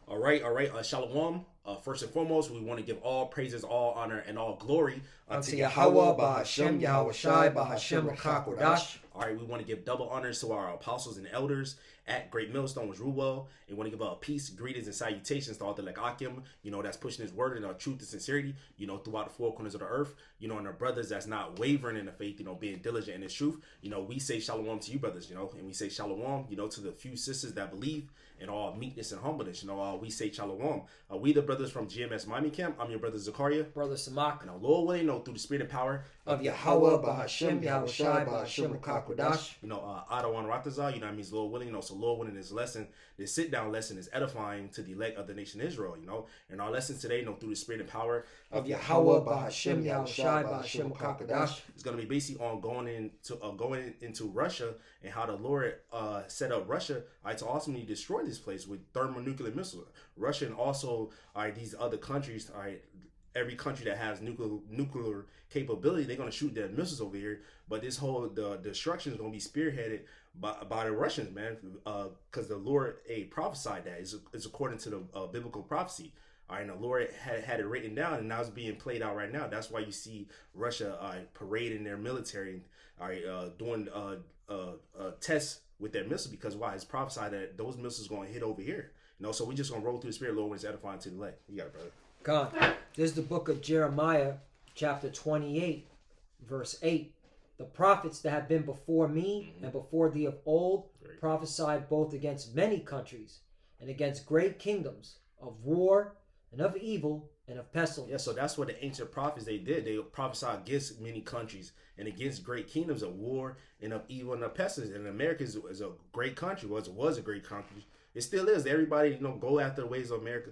All right. Shalom. First and foremost, we want to give all praises, all honor, and all glory Unto Yahweh, Bahashem, Yahweh Shai, Bahashem, Rakakodash. All right, we want to give double honors to our apostles and elders at Great Millstone, which Ruwell. And we want to give peace, greetings, and salutations to all the Lekakim, that's pushing his word and truth and sincerity, throughout the four corners of the earth, and our brothers that's not wavering in the faith, being diligent in his truth. We say shalom to you, brothers, and we say shalom, to the few sisters that believe in all meekness and humbleness. We say shalom. We the brothers from GMS Miami Camp. I'm your brother Zakaria. Brother Samak. And our Lord willing, through the spirit and power of Yahweh, Bahashem, Yahweh Shai, Bahashem, Rakakodash. Adawan Rataza, that means Lord willing, so Lord willing, this lesson, this sit-down lesson is edifying to the elect of the nation Israel, and our lesson today, through the spirit and power of Yahweh, Bahashem, Yahweh Shai, Bahashem, Rakakodash. It's going to be basically on going into Russia and how the Lord set up Russia to ultimately destroy this place with thermonuclear missiles. Russia and also these other countries, every country that has nuclear capability, they're going to shoot their missiles over here. But this whole the destruction is going to be spearheaded by the Russians, man, because the Lord prophesied that. It's according to the biblical prophecy. And the Lord had it written down, and now it's being played out right now. That's why you see Russia parading their military, doing tests with their missiles, because why? It's prophesied that those missiles going to hit over here. So we just going to roll through the spirit, Lord, when it's edifying to the elect. You got it, brother. God, this is the book of Jeremiah, chapter 28, verse 8. The prophets that have been before me and before thee of old prophesied both against many countries and against great kingdoms, of war and of evil and of pestilence. Yeah, so that's what the ancient prophets they did. They prophesied against many countries and against great kingdoms of war and of evil and of pestilence. And America is a great country. Was a great country. It still is. Everybody, go after the ways of America.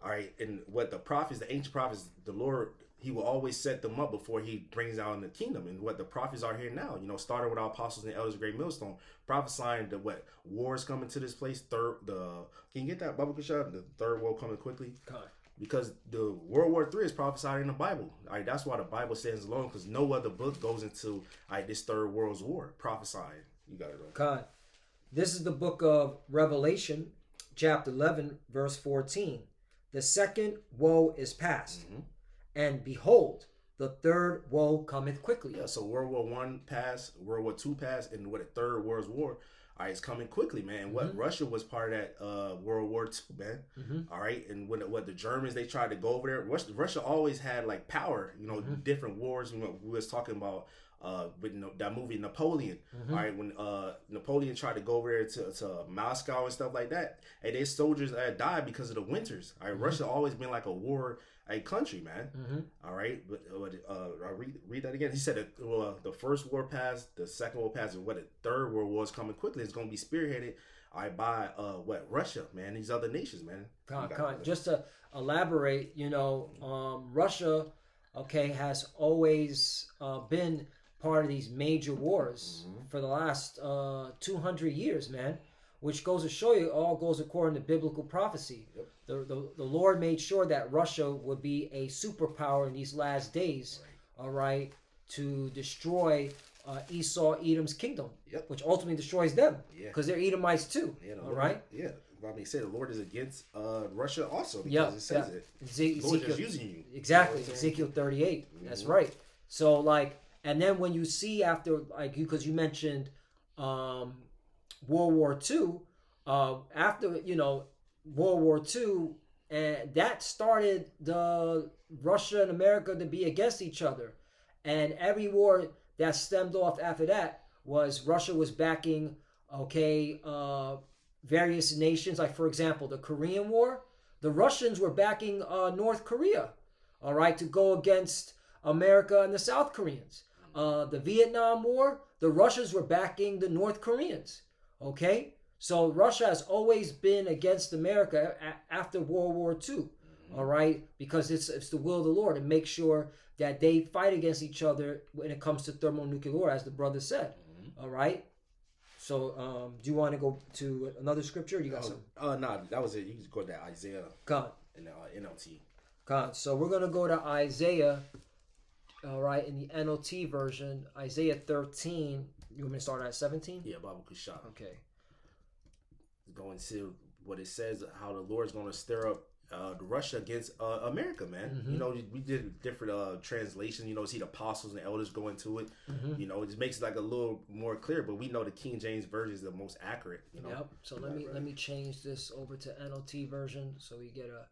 All right, and what the prophets, the ancient prophets, the Lord, he will always set them up before he brings out in the kingdom. And what the prophets are here now, starting with our apostles and elders of Great Millstone, prophesying that what wars coming to this place. Can you get that Baba Kushab? The third world coming quickly. God. Because the World War III is prophesied in the Bible. All right, that's why the Bible stands alone, because no other book goes into this third world's war prophesying. You got it right. God. This is the book of Revelation, chapter 11, verse 14. The second woe is past, and behold, the third woe cometh quickly. Yeah, so World War I passed, World War II passed, and what the third world's war, it's coming quickly, man. And what Russia was part of that World War II, man. All right, and what the Germans, they tried to go over there. Russia always had like power, different wars. We was talking about with that movie Napoleon. All right, when Napoleon tried to go over there to Moscow and stuff like that, and their soldiers died because of the winters. All right, Russia always been like a war country, man. All right, but I read that again. He said that the first war passed, the second war passed, and what the third world war is coming quickly. It's going to be spearheaded by Russia, man. These other nations, man. Just to elaborate, Russia, has always been part of these major wars for the last 200 years, man, which goes to show you all goes according to biblical prophecy. The Lord made sure that Russia would be a superpower in these last days, all right, to destroy Esau, Edom's kingdom, which ultimately destroys them, because they're Edomites too, all right? Yeah. I mean, say the Lord is against Russia also, because it says it. The Lord is using you. Exactly, Ezekiel 38. That's right. So, and then when you see after, because you mentioned World War II, after, World War II, and that started the Russia and America to be against each other. And every war that stemmed off after that was Russia was backing, various nations. Like, for example, the Korean War, the Russians were backing North Korea, all right, to go against America and the South Koreans. The Vietnam War, the Russians were backing the North Koreans, okay? So Russia has always been against America after World War II, all right? Because it's the will of the Lord to make sure that they fight against each other when it comes to thermonuclear war, as the brother said, all right? So, do you want to go to another scripture? Or you got some? No, that was it. You can go to Isaiah. God. In NLT. God. So we're gonna go to Isaiah. All right, in the NLT version, Isaiah 13. You want me to start at 17? Yeah, Baba Kushab. Okay. Going to what it says, how the Lord's going to stir up Russia against America, man. You know, we did different translations. You know, see the apostles and elders go into it. You know, it just makes it like a little more clear. But we know the King James version is the most accurate. You know? Yep. So let me change this over to NLT version so we get a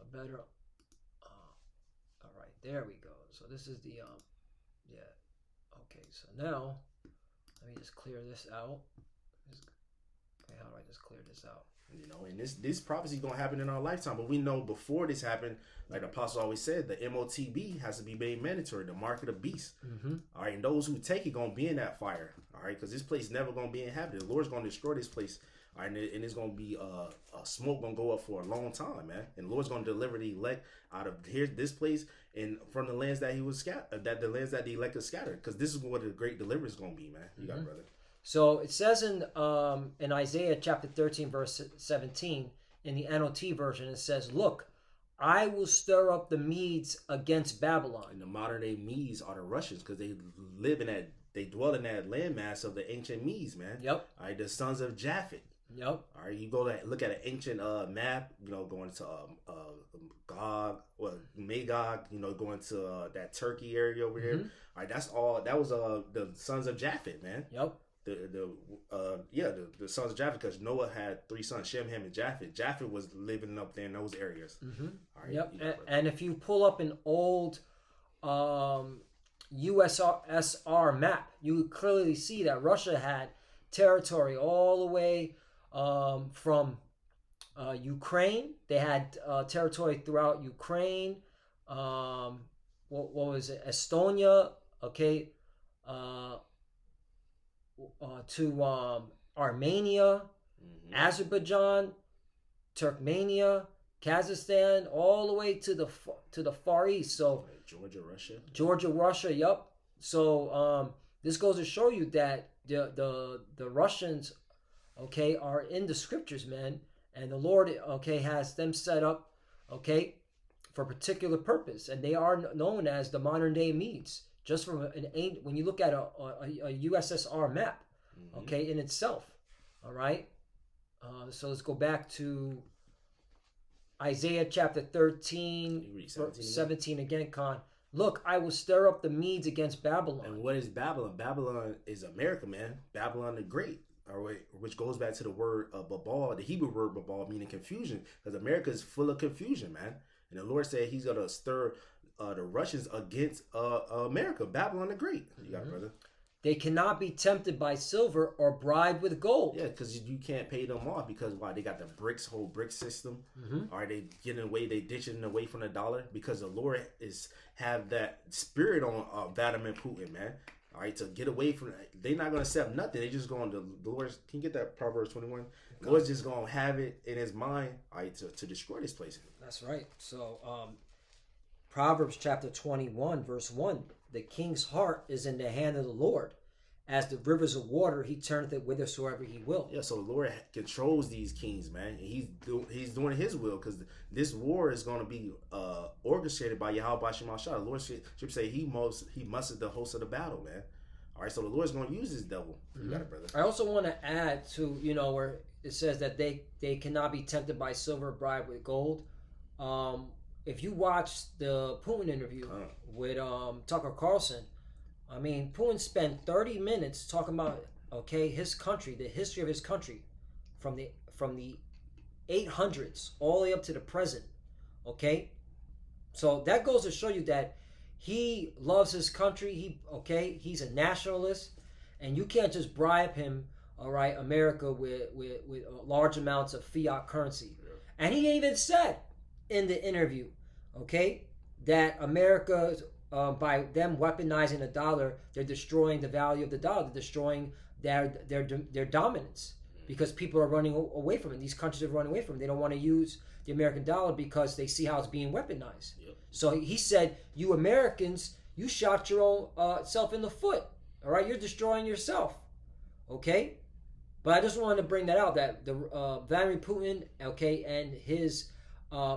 better. All right, there we go. So this is the yeah. Okay, so now let me just clear this out. Okay, how do I just clear this out? You know, and this prophecy is gonna happen in our lifetime. But we know before this happened, like the apostle always said, the MOTB has to be made mandatory, the mark of the beast. All right, and those who take it gonna be in that fire. All right, because this place never gonna be inhabited. The Lord's gonna destroy this place. All right, and it's gonna be smoke gonna go up for a long time, man. And the Lord's gonna deliver the elect out of this place and from the lands that he was scattered, that the lands that the elect is scattered. Because this is what the great deliverance is gonna be, man. You got it, brother. So it says in Isaiah chapter 13, verse 17, in the NLT version, it says, "Look, I will stir up the Medes against Babylon." And the modern day Medes are the Russians because they dwell in that landmass of the ancient Medes, man. Yep. All right, the sons of Japhet. Yep. All right, you go to look at an ancient map, you know, going to Gog, Magog, you know, going to that Turkey area over here. All right, that was the sons of Japhet, man. Yep. The sons of Japheth, because Noah had 3 sons, Shem, Ham, and Japheth. Japheth was living up there in those areas. All right, yep. And if you pull up an old USSR map, you clearly see that Russia had territory all the way from Ukraine. They had territory throughout Ukraine. What was it? Estonia. Okay. To Armenia, Azerbaijan, Turkmenia, Kazakhstan, all the way to the Far East. So Georgia, Russia. Yep. So this goes to show you that the Russians, okay, are in the scriptures, man, and the Lord, okay, has them set up, okay, for a particular purpose, and they are known as the modern day Medes. Just from when you look at a USSR map, okay, in itself, all right. So let's go back to Isaiah chapter 13, 17 again, Con. "Look, I will stir up the Medes against Babylon." And what is Babylon? Babylon is America, man. Babylon the Great, which goes back to the word Babal, the Hebrew word Babal, meaning confusion, because America is full of confusion, man. And the Lord said He's gonna stir the Russians against America, Babylon the Great. You got it, brother. "They cannot be tempted by silver or bribed with gold." Yeah, because you can't pay them off because why? They got the whole brick system. Are they getting away? They ditching away from the dollar because the Lord have that spirit on Vladimir Putin, man. All right, to get away from they're not gonna accept nothing. They just going to the Lord. Can you get that Proverbs 21? The Lord's just gonna have it in His mind, all right, to destroy this place. That's right. So Proverbs chapter 21, verse 1. "The king's heart is in the hand of the Lord. As the rivers of water, He turneth it whithersoever He will." Yeah, so the Lord controls these kings, man. And He's doing His will because this war is going to be orchestrated by Yahweh Shema Shah. The Lord should say He mustered the host of the battle, man. All right, so the Lord's going to use this devil. You got it, brother. I also want to add to, you know, where it says that they cannot be tempted by silver, bribed with gold. If you watch the Putin interview with Tucker Carlson, I mean, Putin spent 30 minutes talking about, okay, his country, the history of his country, from the 800s all the way up to the present. Okay, so that goes to show you that he loves his country. He's a nationalist, and you can't just bribe him. All right, America with large amounts of fiat currency, and he even said in the interview, okay, that America, by them weaponizing the dollar, they're destroying the value of the dollar. They're destroying their dominance because people are running away from it. These countries are running away from it. They don't want to use the American dollar because they see how it's being weaponized. Yep. So he said, "You Americans, you shot your own self in the foot. All right, you're destroying yourself." Okay, but I just wanted to bring that out that the Vladimir Putin, okay, and his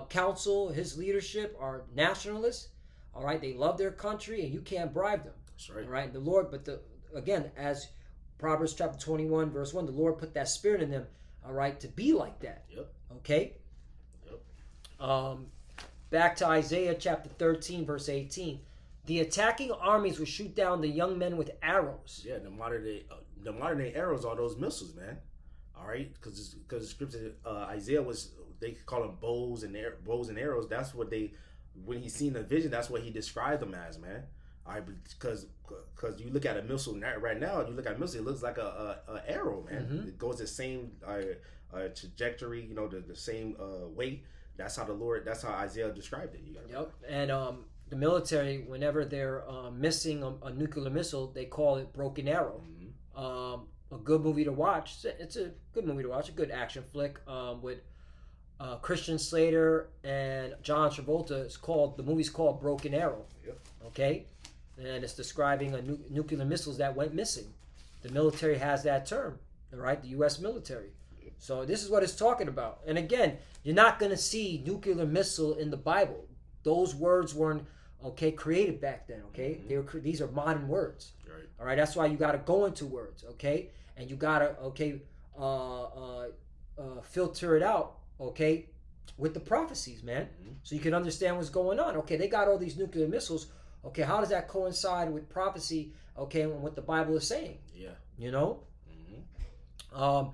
council, his leadership are nationalists. All right, they love their country, and you can't bribe them. That's right. All right, the Lord, but again, as Proverbs chapter 21, verse 1, the Lord put that spirit in them. all right, to be like that. Yep. Okay? Yep. Back to Isaiah chapter 13, verse 18. The attacking armies will shoot down the young men with arrows. Yeah, the modern day arrows are those missiles, man. All right, because scripture Isaiah they call them bows and arrows. That's what when he seen the vision, that's what he described them as, man. All right, because you look at a missile right now, you look at a missile, it looks like a arrow, man. Mm-hmm. It goes the same trajectory, the same weight. That's how Isaiah described it. Yep. And the military, whenever they're missing a nuclear missile, they call it Broken Arrow. Mm-hmm. A good movie to watch. It's a good movie to watch. A good action flick with Christian Slater and John Travolta. The movie's called Broken Arrow. Yep. Okay, and it's describing nuclear missiles that went missing. The military has that term. All right, the U.S. military. So this is what it's talking about. And again, you're not going to see nuclear missile in the Bible. Those words weren't created back then. Okay, Mm-hmm. These are modern words. Right. All right, that's why you got to go into words. Okay, and you got to filter it out. Okay, with the prophecies, man, Mm-hmm. so you can understand what's going on. Okay, they got all these nuclear missiles. Okay, how does that coincide with prophecy? Okay, and what the Bible is saying. Yeah. You know. Mm-hmm.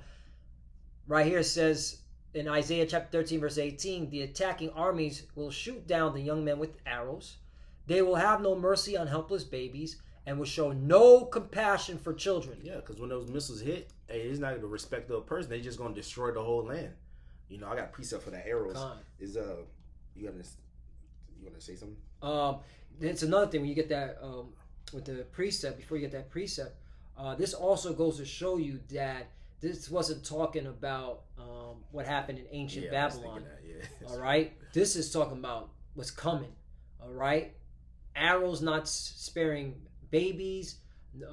Right here it says in Isaiah chapter 13, verse 18, the attacking armies will shoot down the young men with arrows. They will have no mercy on helpless babies and will show no compassion for children. Yeah, because when those missiles hit, it's not the respect of a person. They're just gonna destroy the whole land. I got a precept for the arrows. Is you gonna say something? It's another thing when you get that with the precept. Before you get that precept, this also goes to show you that this wasn't talking about what happened in ancient Babylon. All right, this is talking about what's coming. All right, arrows not sparing babies.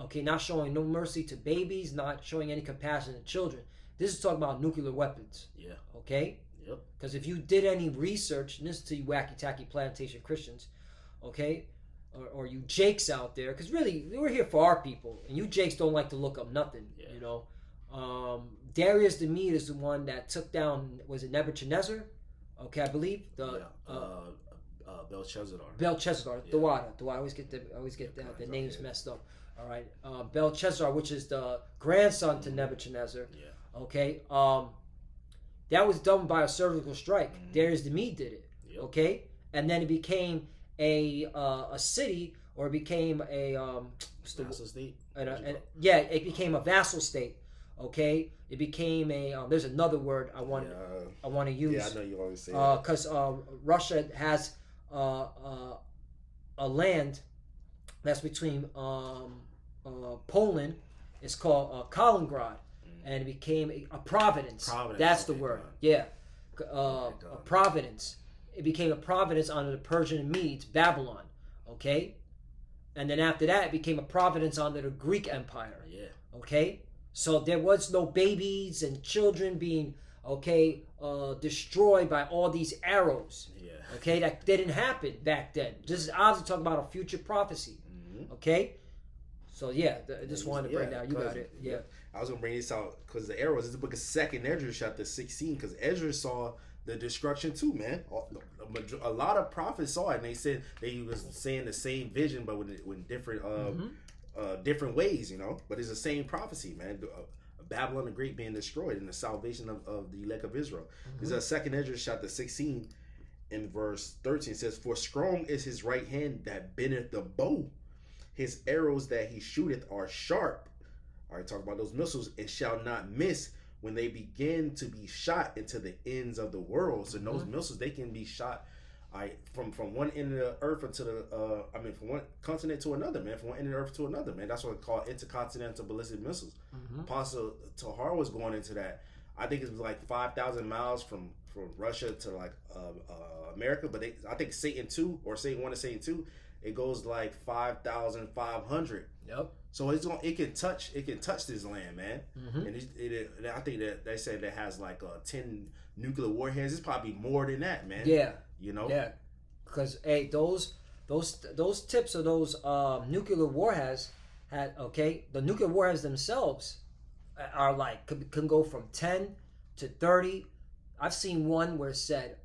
Okay, not showing no mercy to babies, not showing any compassion to children. This is talking about nuclear weapons. Yeah. Okay. Yep. Because if you did any research, and this is to you wacky tacky plantation Christians, okay, or you Jakes out there, because really we're here for our people, and you Jakes don't like to look up nothing. Yeah. Darius the Mede is the one that took down, was it Nebuchadnezzar? Okay, I believe Belshazzar. Belshazzar, Yeah. Dawada. I always get the names messed up. All right, Belshazzar, which is the grandson to Nebuchadnezzar. Yeah. Okay, that was done by a surgical strike. Darius the Mede did it. Yep. Okay, and then it became a city, or it became a Vassal state. It became a vassal state. Okay, it became a. There's another word I want to use. Yeah, I know you always say that. Because Russia has a land that's between Poland. It's called Kaliningrad, and it became a province. That's the word. Yeah, a province. It became a province under the Persian and Medes, Babylon. Okay, and then after that, it became a province under the Greek Empire. Yeah. Okay, so there was no babies and children being destroyed by all these arrows. Yeah. Okay, that didn't happen back then. This is obviously talking about a future prophecy. Mm-hmm. Okay, so I just wanted to bring that. You got it. Yeah. I was gonna bring this out because the arrows is the book of 2nd Ezra chapter 16, because Ezra saw the destruction too, man. A lot of prophets saw it, and they said they was saying the same vision, but with different different ways, But it's the same prophecy, man. Babylon the Great being destroyed and the salvation of the elect of Israel. This is 2nd Ezra chapter 16 in verse 13. It says, "For strong is his right hand that bendeth the bow. His arrows that he shooteth are sharp." All right, talk about those missiles, "and shall not miss when they begin to be shot into the ends of the world." So those missiles, they can be shot from one end of the earth into from one continent to another, man. From one end of the earth to another, man. That's what it's called, intercontinental ballistic missiles. Apostle Tahar was going into that. I think it was like 5,000 miles from Russia to like America, but I think Satan 2 or Satan 1 and Satan 2, it goes like 5,500. Yep. So it can touch this land, man. And I think that they said that has like 10 nuclear warheads. It's probably more than that, man. Yeah. Yeah. Because those tips of those nuclear warheads the nuclear warheads themselves are like can go from 10 to 30. I've seen one where it said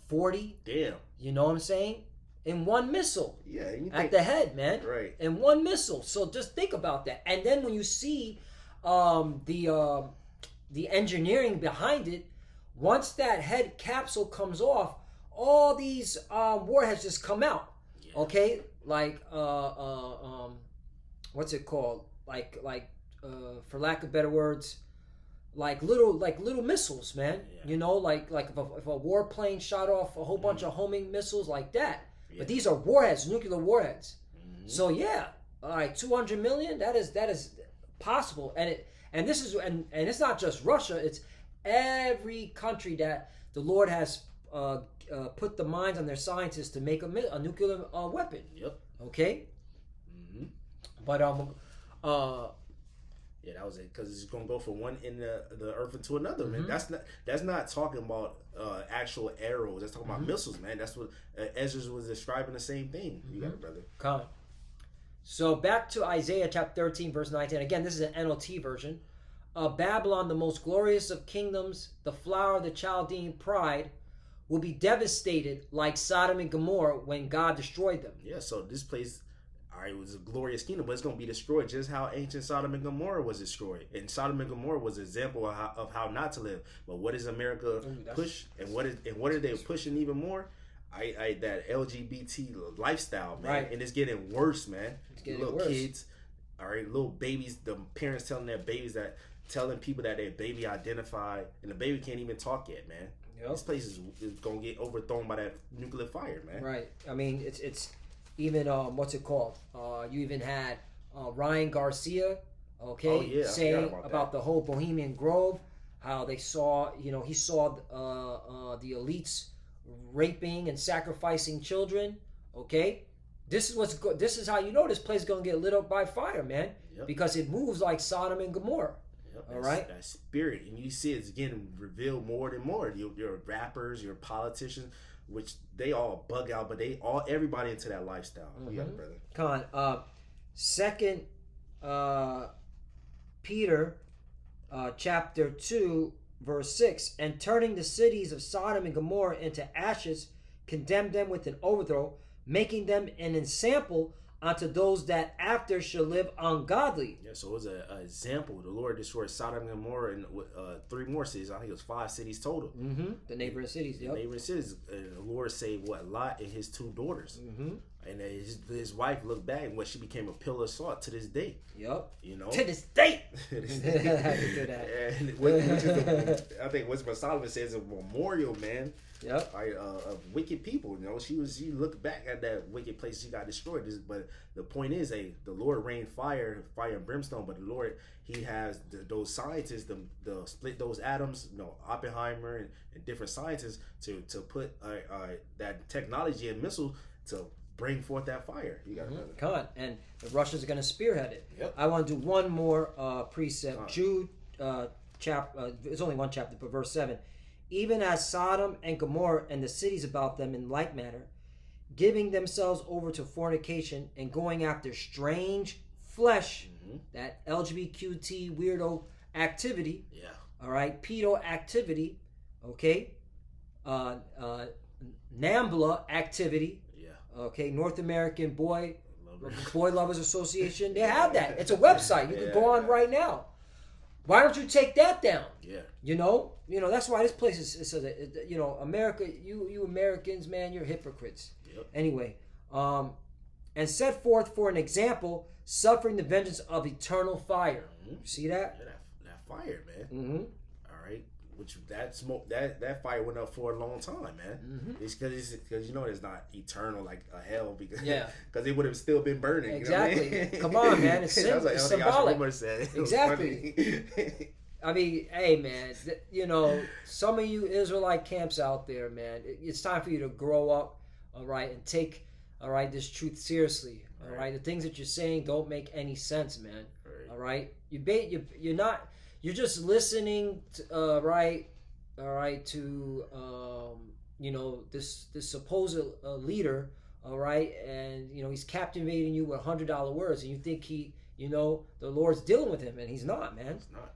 40. Damn. You know what I'm saying? In one missile. Yeah. You At the head, man. Right. In one missile. So just think about that. And then when you see the engineering behind it, once that head capsule comes off, all these warheads just come out. Yeah. Okay? Like what's it called? Like for lack of better words, like little missiles, man. Yeah. You know, like if a warplane shot off a whole bunch of homing missiles like that. Yeah. But these are warheads, nuclear warheads. Mm-hmm. So yeah, all right, 200 million. That is possible, and it's not just Russia. It's every country that the Lord has put the minds on their scientists to make a nuclear weapon. Yep. Okay. Mm-hmm. But yeah, that was it. Because it's gonna go from one end of the earth into another, mm-hmm. man. That's not talking about actual arrows. That's talking about missiles, man. That's what Ezra was describing. The same thing. You got it, brother. Come. So back to Isaiah chapter 13, verse 19. Again, this is an NLT version. Babylon, the most glorious of kingdoms, the flower of the Chaldean pride, will be devastated like Sodom and Gomorrah when God destroyed them. Yeah, so this place, all right, it was a glorious kingdom, but it's going to be destroyed just how ancient Sodom and Gomorrah was destroyed. And Sodom and Gomorrah was an example of how not to live. But what does America push? And what are they pushing even more? That LGBT lifestyle, man. Right. And it's getting worse, man. It's getting little worse. Kids, all right, little babies, the parents telling people that their baby identified, and the baby can't even talk yet, man. Yep. This place is gonna get overthrown by that nuclear fire, man. Right. I mean, it's even what's it called? You even had Ryan Garcia, saying about the whole Bohemian Grove, how they saw, he saw the elites raping and sacrificing children. Okay, this is how you know this place is gonna get lit up by fire, man. Yep. Because it moves like Sodom and Gomorrah. All right, that spirit, and you see it's getting revealed more and more. Your rappers, your politicians, which they all bug out, but everybody into that lifestyle. Mm-hmm. You got it, brother. Con, 2 Peter, chapter 2, verse 6, and turning the cities of Sodom and Gomorrah into ashes, condemned them with an overthrow, making them an ensample unto those that after shall live ungodly. Yeah, so it was an example. The Lord destroyed Sodom and Gomorrah and 3 more cities. I think it was 5 cities total. Mm-hmm. The neighboring cities. Yep. The neighboring cities. The Lord saved Lot and his 2 daughters. Mm-hmm. And his wife looked back and she became a pillar of salt to this day. Yep. You know. To this day. I think what Solomon says is a memorial, man. Yep. Of wicked people. You know, she looked back at that wicked place she got destroyed. But the point is, the Lord rained fire and brimstone. But the Lord, He has those scientists, the split those atoms. Oppenheimer and different scientists to put that technology and missile to bring forth that fire. You got it. Come on, and the Russians are going to spearhead it. Yep. I want to do one more precept. Jude, it's only one chapter, but verse 7. Even as Sodom and Gomorrah and the cities about them in like manner, giving themselves over to fornication and going after strange flesh, that LGBTQT weirdo activity, all right, pedo activity, okay, NAMBLA activity, okay, North American Boy Lovers Association, they have that. It's a website. You can go on right now. Why don't you take that down? Yeah. You know, that's why this place is America, you Americans, man, you're hypocrites. Yep. Anyway, and set forth for an example, suffering the vengeance of eternal fire. Mm-hmm. You see that? Yeah, that fire, man. Mm-hmm. All right. Which that smoke, that fire went up for a long time, man. Mm-hmm. It's because it's not eternal like a hell because it would have still been burning. Exactly. You know what I mean? Come on, man. It's symbolic. Exactly. I mean, hey, man. Some of you Israelite camps out there, man. It's time for you to grow up, all right, and take, all right, this truth seriously. All right, the things that you're saying don't make any sense, man. Right. All right, you're not. You're just listening to, right, all right, to this supposed leader, all right, and he's captivating you with $100 words, and you think the Lord's dealing with him, and he's not, man. It's not.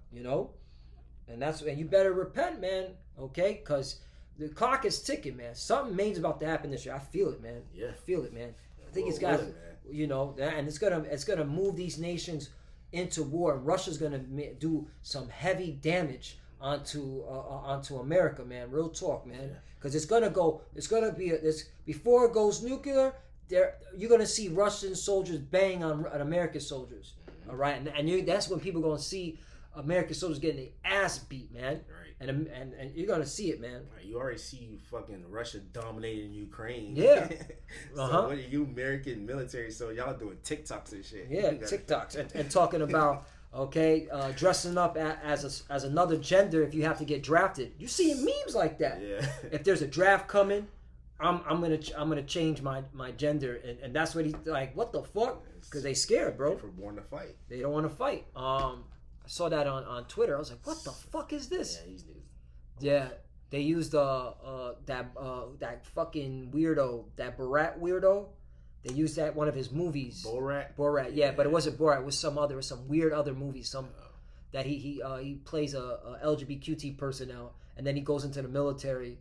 and you better repent, man. Okay, because the clock is ticking, man. Something major's about to happen this year. I feel it, man. Yeah. I feel it, man. I think Well, it's got, really, man. you know, and it's gonna move these nations into war, and Russia's gonna do some heavy damage onto America, man. Real talk, man. Because it's gonna be this before it goes nuclear. You're gonna see Russian soldiers bang on American soldiers. All right, and that's when people are gonna see American soldiers getting their ass beat, man. Right. And you're gonna see it, man. Right, you already see fucking Russia dominating Ukraine. Yeah. So what are you American military? So y'all doing TikToks and shit. Yeah, TikToks and talking about dressing up as another gender if you have to get drafted. You see memes like that. Yeah. If there's a draft coming, I'm gonna change my gender, and that's what he's like. What the fuck? Because they scared, bro. For born to fight. They don't want to fight. I saw that on Twitter. I was like, what the fuck is this? Yeah, these dudes. Yeah, they used that fucking weirdo, that Borat weirdo. They used that one of his movies. Borat, yeah, but it wasn't Borat. It was some weird other movie. That he plays a LGBTQ person now, and then he goes into the military,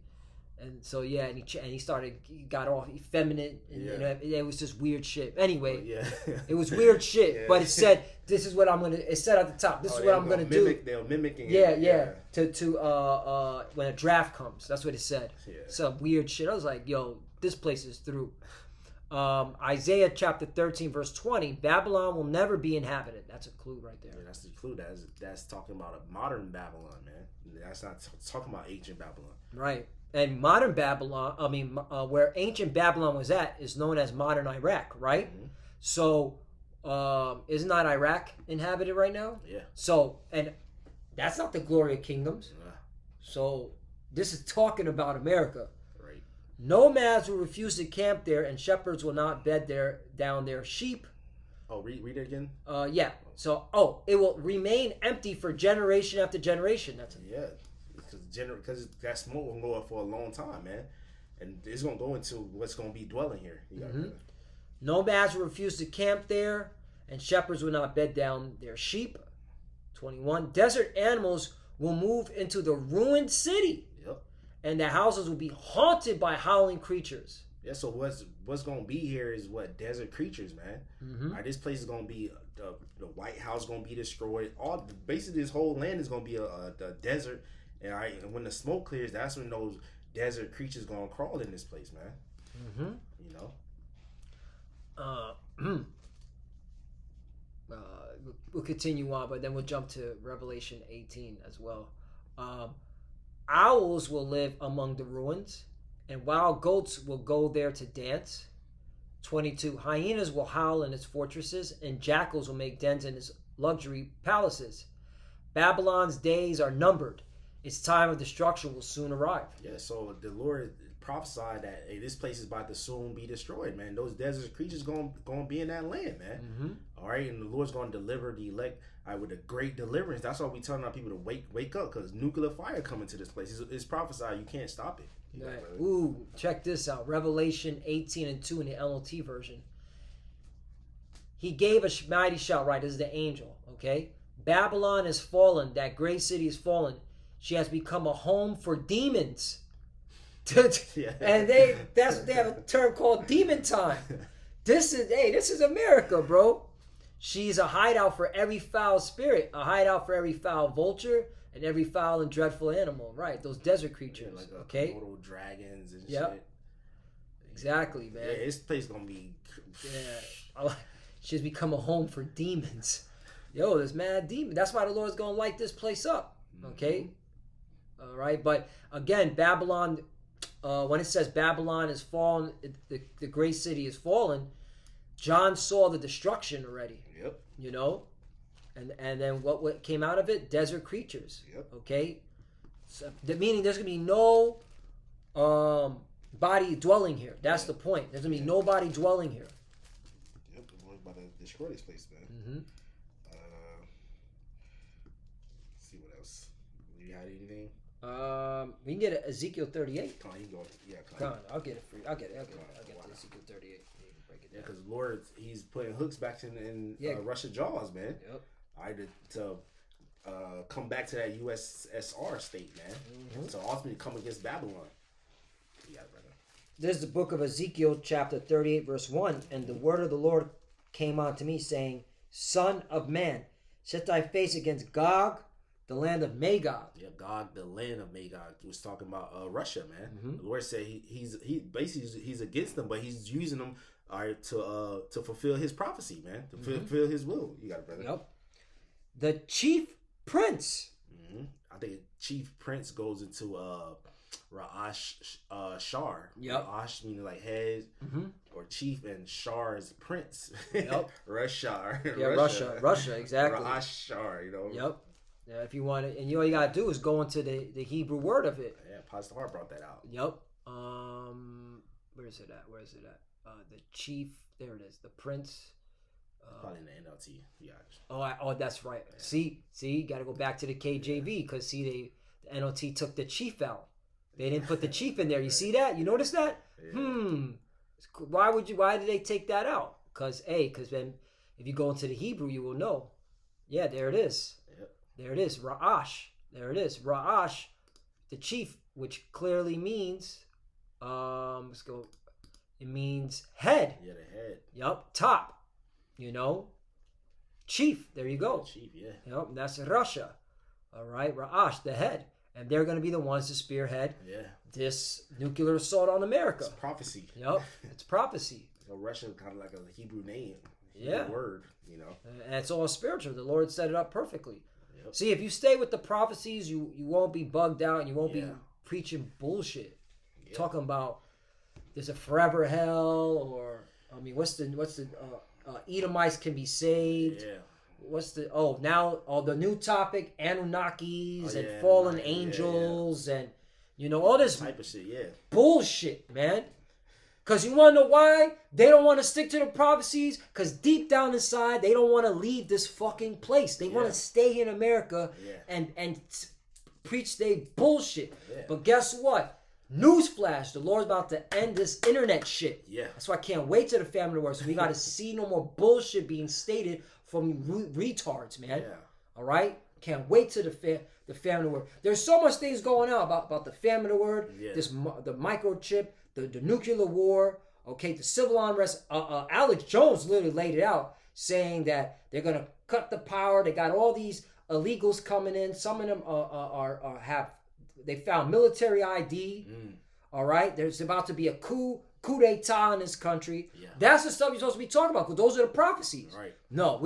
and so yeah, and he got all effeminate, and you know, it was just weird shit. Anyway, it was weird shit, but it said this is what I'm gonna. It said at the top, this is what I'm gonna do. They're mimicking. Yeah. To when a draft comes, that's what it said. Yeah. Some weird shit. I was like, yo, this place is through. Isaiah chapter 13 verse 20, Babylon will never be inhabited. That's a clue right there. Yeah, that's the clue. That's talking about a modern Babylon, man. That's not talking about ancient Babylon. Right. And modern Babylon, where ancient Babylon was at is known as modern Iraq, right? Mm-hmm. So, isn't not Iraq inhabited right now? Yeah. So, and that's not the glory of kingdoms. Yeah. So, this is talking about America. Right. Nomads will refuse to camp there, and shepherds will not bed down their sheep. Oh, read it again. Yeah. So, it will remain empty for generation after generation. That's it. Yeah. Because that smoke will go up for a long time, man, and it's gonna go into what's gonna be dwelling here. Nomads will refuse to camp there, and shepherds will not bed down their sheep. 21. Desert animals will move into the ruined city. Yep. And the houses will be haunted by howling creatures. Yeah. So what's gonna be here is what desert creatures, man. Mm-hmm. All right, this place is gonna be the White House gonna be destroyed. Basically this whole land is gonna be a desert. And when the smoke clears, that's when those desert creatures gonna crawl in this place, man. Mm-hmm. You know. We'll continue on, but then we'll jump to Revelation 18 as well. Owls will live among the ruins, and wild goats will go there to dance. 22. Hyenas will howl in its fortresses, and jackals will make dens in its luxury palaces. Babylon's days are numbered. Its time of destruction will soon arrive. Yeah, so the Lord prophesied that this place is about to soon be destroyed, man. Those desert creatures going to be in that land, man. Mm-hmm. All right, and the Lord's going to deliver the elect with a great deliverance. That's why we telling our people to wake up, because nuclear fire coming to this place. It's prophesied. You can't stop it. Right. Ooh, check this out. Revelation 18:2 in the NLT version. He gave a mighty shout. Right, this is the angel. Okay, Babylon is fallen. That great city is fallen. She has become a home for demons. Yeah. And they have a term called demon time. This is America, bro. She's a hideout for every foul spirit, a hideout for every foul vulture, and every foul and dreadful animal. Right, those desert creatures. Yeah, like okay, little dragons and yep. shit. Exactly, man. Yeah, this place gonna be. Yeah, she's become a home for demons. Yo, there's mad demons. That's why the Lord's gonna light this place up. Okay. Mm-hmm. All right, but again, Babylon, when it says Babylon is fallen, the great city is fallen, John saw the destruction already. Yep. You know, and then what came out of it? Desert creatures. Yep. Okay. So, meaning there's gonna be no body dwelling here. That's the point. There's gonna be no body dwelling here. Yep. The Lord's about to destroy this place, man. Mm-hmm. See what else. You got anything? We can get Ezekiel 38. Come on, you go. Yeah, come on. I'll get it for you. I'll get to Ezekiel 38. Yeah, because Lord, he's putting hooks back in Russia's jaws, man. Yep. come back to that USSR state, man. So ultimately come against Babylon. Yeah, brother. This is the book of Ezekiel, chapter 38, verse 1. And the word of the Lord came unto me, saying, Son of man, set thy face against Gog, the land of Magog. Yeah, Gog, the land of Magog, was talking about Russia, man. The Lord said he's basically he's against them, but he's using them to fulfill his prophecy, man, to fulfill his will. You got it, brother. Yep. The chief prince. I think chief prince goes into Ra'ash Shar. Yep. Ra'ash meaning like head or chief, and Shar is prince. Yep. Russia. Yeah, Russia, exactly. Ra'ash Shar, you know. Yep. Yeah, if you want it, and all you gotta do is go into the Hebrew word of it. Yeah, Pastor Hart brought that out. Yep. Where is it at? The chief. There it is. The prince. Probably in the NLT. Yeah. Oh, that's right. Yeah. See, got to go back to the KJV because the NLT took the chief out. They didn't put the chief in there. You see that? You notice that? Yeah. Why did they take that out? Because then if you go into the Hebrew, you will know. Yeah, there it is. Yep. There it is. Ra'ash. There it is. Ra'ash, the chief, which clearly means, let's go. It means head. Yeah, the head. Yep, top. You know, chief. There you go. Chief, yeah. Yep, and that's Russia. All right, Ra'ash, the head, and they're going to be the ones to spearhead this nuclear assault on America. It's prophecy. Yep, it's prophecy. So Russian kind of like a Hebrew name. Yeah, word. You know, and it's all spiritual. The Lord set it up perfectly. Yep. See, if you stay with the prophecies, you won't be bugged out, and you won't be preaching bullshit. Yep. Talking about there's a forever hell, or I mean, what's the Edomites can be saved. Yeah. What's the the new topic, Anunnakis and fallen angels and all this type of shit, bullshit, man. Because you want to know why they don't want to stick to the prophecies? Because deep down inside they don't want to leave this fucking place. They want to stay here in America and preach their bullshit. Yeah. But guess what? Newsflash, the Lord's about to end this internet shit. Yeah. That's why I can't wait till the family of the word. So we got to see no more bullshit being stated from retards, man. Yeah. All right? Can't wait till the family of the word. There's so much things going on about the family of the word, the microchip, the nuclear war, okay, the civil unrest. Alex Jones literally laid it out, saying that they're going to cut the power. They got all these illegals coming in. Some of them they found military ID. All right, there's about to be a coup d'etat in this country. Yeah. That's the stuff you're supposed to be talking about, because those are the prophecies. Right. No,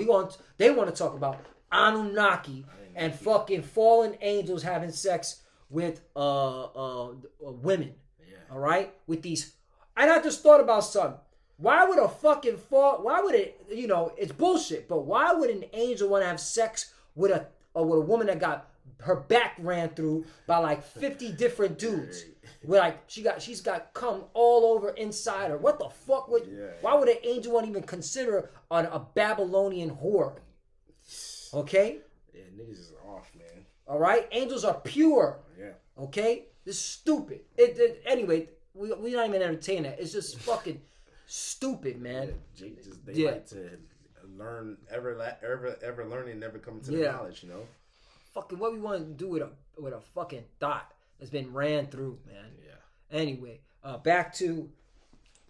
they want to talk about Anunnaki and fucking fallen angels having sex with women. Yeah. All right, with these. And I just thought about something. Why would it's bullshit, but why would an angel want to have sex with a woman that got her back ran through by like 50 different dudes? She's got cum all over inside her. What the fuck why would an angel want to even consider on a Babylonian whore? Okay? Yeah, niggas is off, man. All right? Angels are pure. Yeah. Okay? This is stupid. Anyway, we're not even entertaining that. It's just fucking stupid, man. Yeah, Jake they like to learn, ever learning, never coming to the knowledge, Fucking what we want to do with a fucking thought that's been ran through, man. Yeah. Anyway, back to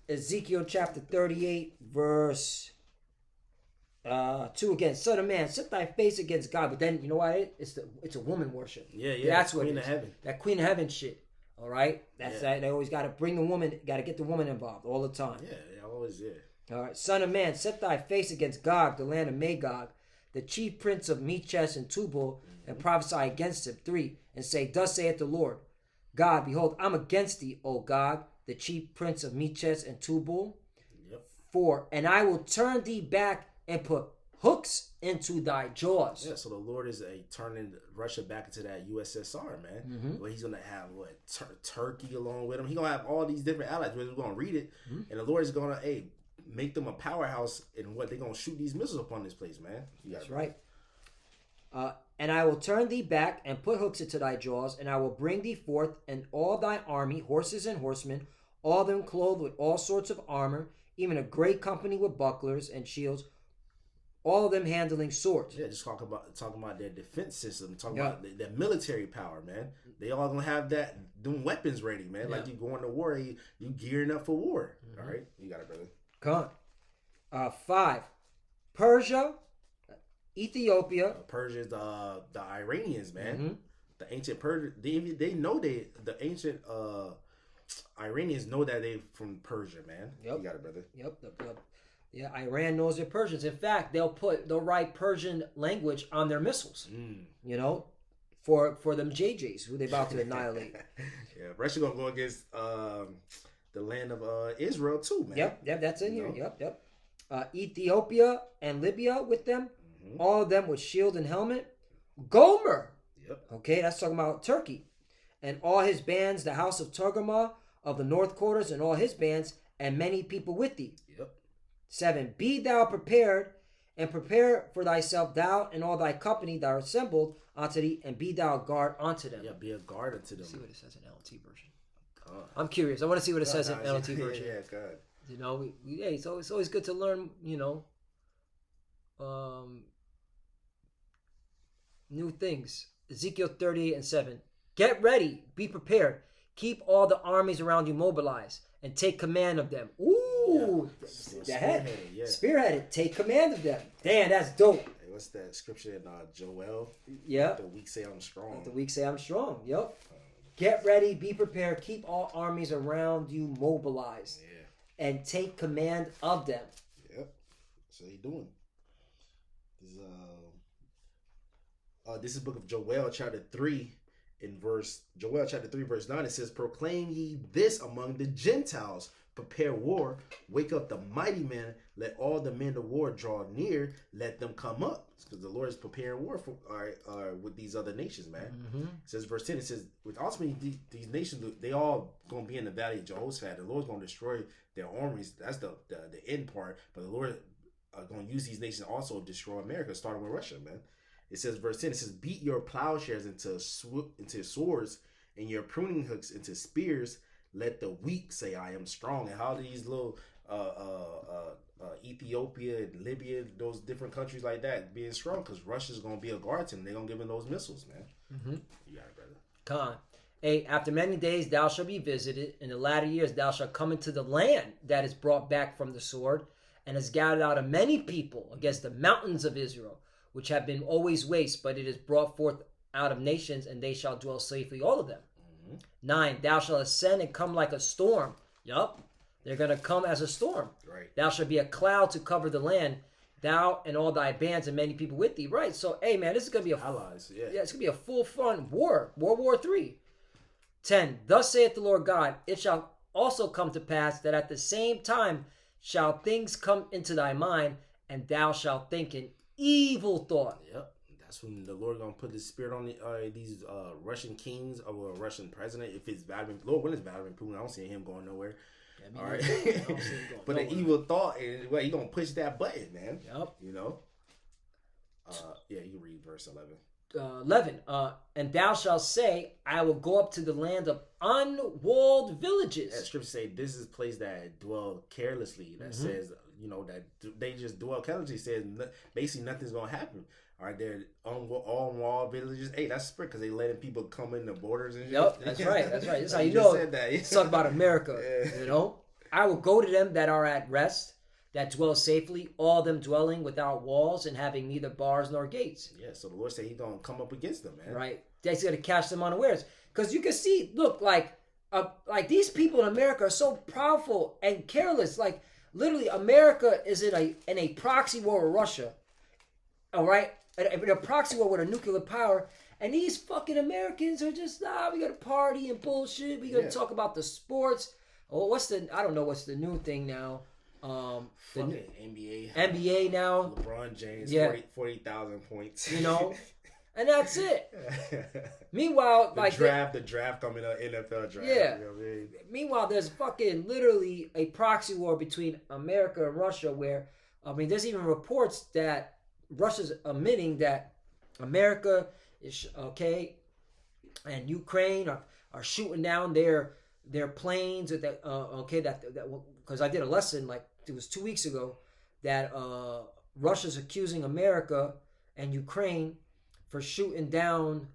Ezekiel chapter 38, verse 2 again. Son of man, set thy face against God. But then you know why? It's a woman worship. Yeah. That's what Queen of Heaven. That Queen of Heaven shit. All right. That's that. They always got to bring the woman. Got to get the woman involved all the time. Yeah, always. Yeah. All right. Son of man, set thy face against Gog, the land of Magog, the chief prince of Meshech and Tubal, and prophesy against him. 3, and say, thus saith the Lord God, behold, I'm against thee, O Gog, the chief prince of Meshech and Tubal. Yep. 4, and I will turn thee back and put hooks into thy jaws. Yeah, so the Lord is turning Russia back into that USSR, man. Where he's gonna have Turkey along with him. He's gonna have all these different allies. We're gonna read it, and the Lord is gonna make them a powerhouse in what they're gonna shoot these missiles upon this place, man. That's right. And I will turn thee back and put hooks into thy jaws, and I will bring thee forth and all thy army, horses and horsemen, all them clothed with all sorts of armor, even a great company with bucklers and shields. all of them handling swords. Yeah, just talking about their defense system, talking about their military power, man. They all gonna have them weapons ready, man. Like you going to war, you gearing up for war. All right, you got it, brother. Come on. 5, Persia, Ethiopia. Persia is the Iranians, man. The ancient Persia, they know the ancient Iranians know that they from Persia, man. Yep. You got it, brother. Yep. Yeah, Iran knows their Persians. In fact, they'll write Persian language on their missiles. You know, for them JJs who they about to annihilate. Yeah, Russia gonna go against the land of Israel too, man. Yep, that's in here. Yep. Ethiopia and Libya with them, all of them with shield and helmet. Gomer. Yep. Okay, that's talking about Turkey, and all his bands, the house of Togarmah of the north quarters, and all his bands, and many people with thee. Yep. 7, be thou prepared, and prepare for thyself, thou and all thy company that are assembled unto thee, and be thou guard unto them. Yeah, be a guard unto them. Let's see what it says in LT version. I'm curious. I want to see what it says in LT version. Yeah, God. You know, it's always good to learn. You know, new things. Ezekiel 38:7. Get ready, be prepared, keep all the armies around you mobilized, and take command of them. Ooh, spearheaded. Take command of them. Damn, that's dope. Hey, what's that scripture in Joel? Yeah. The weak say I'm strong. The weak say I'm strong. Yep. Get ready, be prepared, keep all armies around you mobilized, and take command of them. Yep. So he doing. This is book of Joel chapter 3 Joel chapter 3 verse 9. It says, proclaim ye this among the Gentiles, prepare war, wake up the mighty men, let all the men of war draw near, let them come up. Because the Lord is preparing war for with these other nations, man. It says verse 10, it says, with ultimately these nations, they all gonna be in the valley of Jehoshaphat. The Lord's gonna destroy their armies. That's the end part. But the Lord gonna use these nations also to destroy America, starting with Russia, man. It says verse 10, it says, beat your plowshares into swords and your pruning hooks into spears. Let the weak say, I am strong. And how these little Ethiopia and Libya, those different countries like that, being strong? Because Russia's going to be a guard to them. They're going to give them those missiles, man. You got it, brother. Con. 8, after many days thou shalt be visited. In the latter years thou shalt come into the land that is brought back from the sword, and is gathered out of many people against the mountains of Israel, which have been always waste, but it is brought forth out of nations, and they shall dwell safely, all of them. 9, thou shalt ascend and come like a storm. Yup, they're going to come as a storm. Right. Thou shalt be a cloud to cover the land, thou and all thy bands and many people with thee. Right, so, hey, man, this is going to be allies. Yeah, it's going to be a full-fun war. World War III. 10, thus saith the Lord God, it shall also come to pass that at the same time shall things come into thy mind, and thou shalt think an evil thought. Yep. That's when the Lord gonna put His spirit on these Russian kings or a Russian president. If it's Vladimir, Lord, when it's Vladimir Putin, I don't see him going nowhere. Yeah, all right. But an evil thought, and well, he gonna push that button, man. Yep. You know. Yeah, you read verse 11. 11. And thou shalt say, I will go up to the land of unwalled villages. That scripture say this is a place that dwell carelessly. That says, you know, that they just dwell carelessly. Says basically nothing's gonna happen. All right, they're on wall villages. Hey, that's spirit because they letting people come in the borders and shit. Yep, that's right. That's how you know. It's talking about America. Yeah. You know, I will go to them that are at rest, that dwell safely, all them dwelling without walls and having neither bars nor gates. Yeah, so the Lord said He's gonna come up against them, man. Right, He's gonna catch them unawares because you can see. Look, like these people in America are so powerful and careless. Like literally, America is in a proxy war with Russia. All right. In a proxy war with a nuclear power, and these fucking Americans are just we gotta party and bullshit. We gotta talk about the sports. Oh, I don't know what's the new thing now. The NBA. NBA now. LeBron James, 40,000 points. You know, and that's it. Meanwhile, the draft coming up, NFL draft. Yeah. You know what I mean? Meanwhile, there's fucking literally a proxy war between America and Russia, where there's even reports that Russia's admitting that America is okay, and Ukraine are shooting down their planes with that. Because I did a lesson like it was 2 weeks ago that Russia's accusing America and Ukraine for shooting down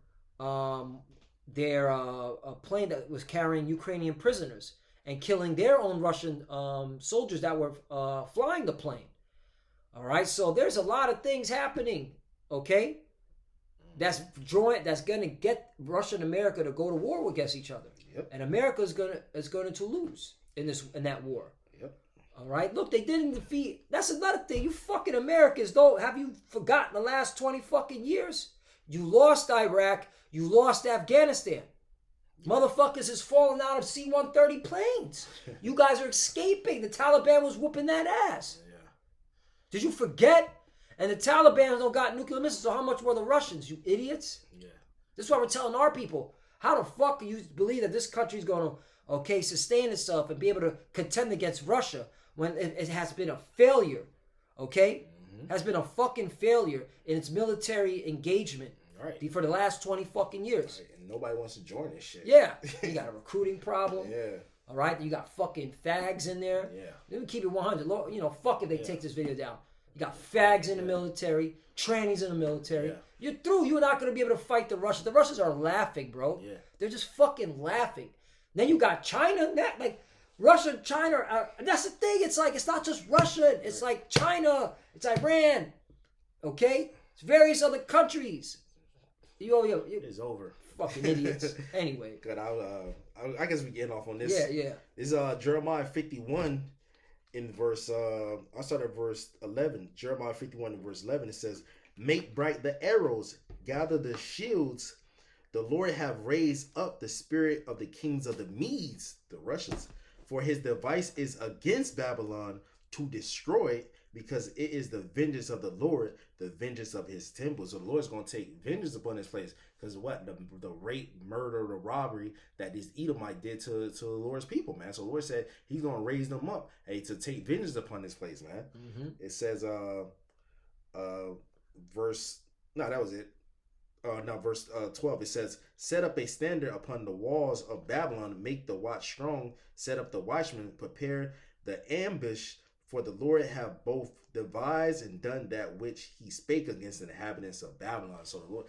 their a plane that was carrying Ukrainian prisoners and killing their own Russian soldiers that were flying the plane. All right, so there's a lot of things happening. Okay, that's going to get Russia and America to go to war against each other, and America is going to lose in that war. All right, look, they didn't defeat. That's another thing. You fucking Americans, though, have you forgotten the last 20 fucking years? You lost Iraq. You lost Afghanistan. Motherfuckers is falling out of C-130 planes. You guys are escaping. The Taliban was whooping that ass. Yeah. Did you forget? And the Taliban don't got nuclear missiles, so how much were the Russians, you idiots? Yeah. This is why we're telling our people, how the fuck do you believe that this country's going to, sustain itself and be able to contend against Russia when it has been a failure, Has been a fucking failure in its military engagement for the last 20 fucking years. Right. And nobody wants to join this shit. Yeah. You got a recruiting problem. Yeah. All right? You got fucking fags in there. Yeah. Let me keep it 100. Fuck if they take this video down. You got fags in the military, trannies in the military. Yeah. You're through. You're not going to be able to fight the Russians. The Russians are laughing, bro. Yeah. They're just fucking laughing. Then you got China. Russia and China. That's the thing. It's like, it's not just Russia. It's like China. It's Iran. Okay? It's various other countries. It's over. Fucking idiots. Anyway. Good. I guess we getting off on this. Yeah. This is Jeremiah 51 in verse. I started at verse 11. Jeremiah 51 in verse 11. It says, "Make bright the arrows, gather the shields. The Lord have raised up the spirit of the kings of the Medes, the Russians, for his device is against Babylon to destroy it, because it is the vengeance of the Lord, the vengeance of his temple." So the Lord's going to take vengeance upon this place, because the rape, murder, the robbery that these Edomite did to the Lord's people, man. So the Lord said he's going to raise them up, to take vengeance upon this place, man. Mm-hmm. It says, verse 12, it says, "Set up a standard upon the walls of Babylon, make the watch strong, set up the watchmen, prepare the ambush, for the Lord have both devised and done that which he spake against the inhabitants of Babylon." So the Lord,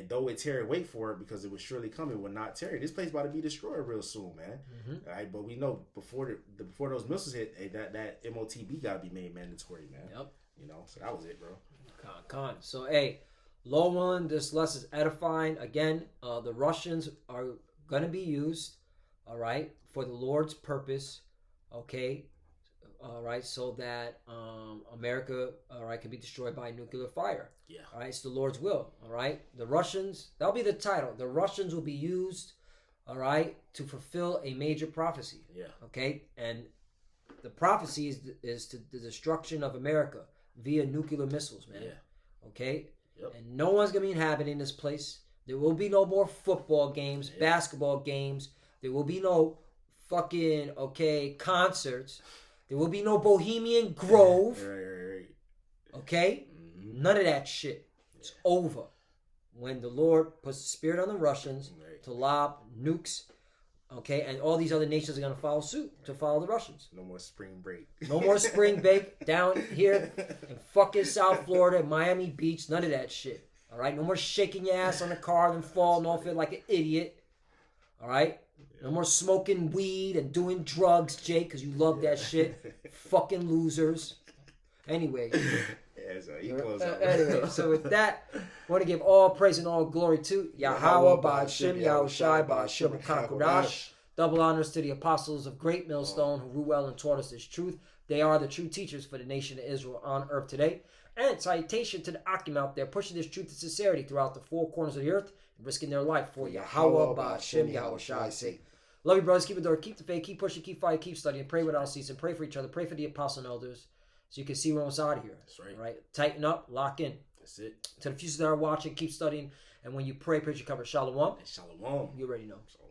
though it tarry, wait for it, because it was surely coming, will not tarry. This place about to be destroyed real soon, man. Mm-hmm. All right, but we know before those missiles hit, that MOTB got to be made mandatory, man. Yep. So that was it, bro. Con. So, Lord willing, this lesson is edifying. Again, the Russians are going to be used, all right, for the Lord's purpose, okay, all right, so that America, all right, can be destroyed by nuclear fire. Yeah. All right, it's the Lord's will, all right. The Russians, that'll be the title. The Russians will be used, all right, to fulfill a major prophecy. Yeah. Okay, and the prophecy is to the destruction of America via nuclear missiles, man. Yeah. Okay. Yep. And no one's gonna be inhabiting this place. There will be no more football games, basketball games. There will be no fucking concerts. There will be no Bohemian Grove. Right. Okay? Mm-hmm. None of that shit. It's over. When the Lord puts the spirit on the Russians to lob nukes, and all these other nations are going to follow suit to follow the Russians. No more spring break. No more spring break down here in fucking South Florida, Miami Beach. None of that shit. All right? No more shaking your ass on the car and falling off it like an idiot. All right? No more smoking weed and doing drugs, Jake, because you love that shit. Fucking losers. Anyway. Anyway, so with that, I want to give all praise and all glory to Yahweh, Ba'ashem, Yahushai, Ba'ashem, Kakodash. Double honors to the apostles of Great Millstone who ruled well and taught us this truth. They are the true teachers for the nation of Israel on earth today. And salutation to the Akim out there pushing this truth and sincerity throughout the four corners of the earth and risking their life for Yahweh, Ba'ashem, Yahushai's sake. Love you, brothers. Keep it door. Keep the faith. Keep pushing. Keep fighting. Keep studying. Pray without ceasing. Pray for each other. Pray for the apostle and elders so you can see we're almost out of here. That's right. All right? Tighten up. Lock in. That's it. To the futures that are watching, keep studying. And when you pray, you cover. Shalom. Shalom. You already know. Shalom.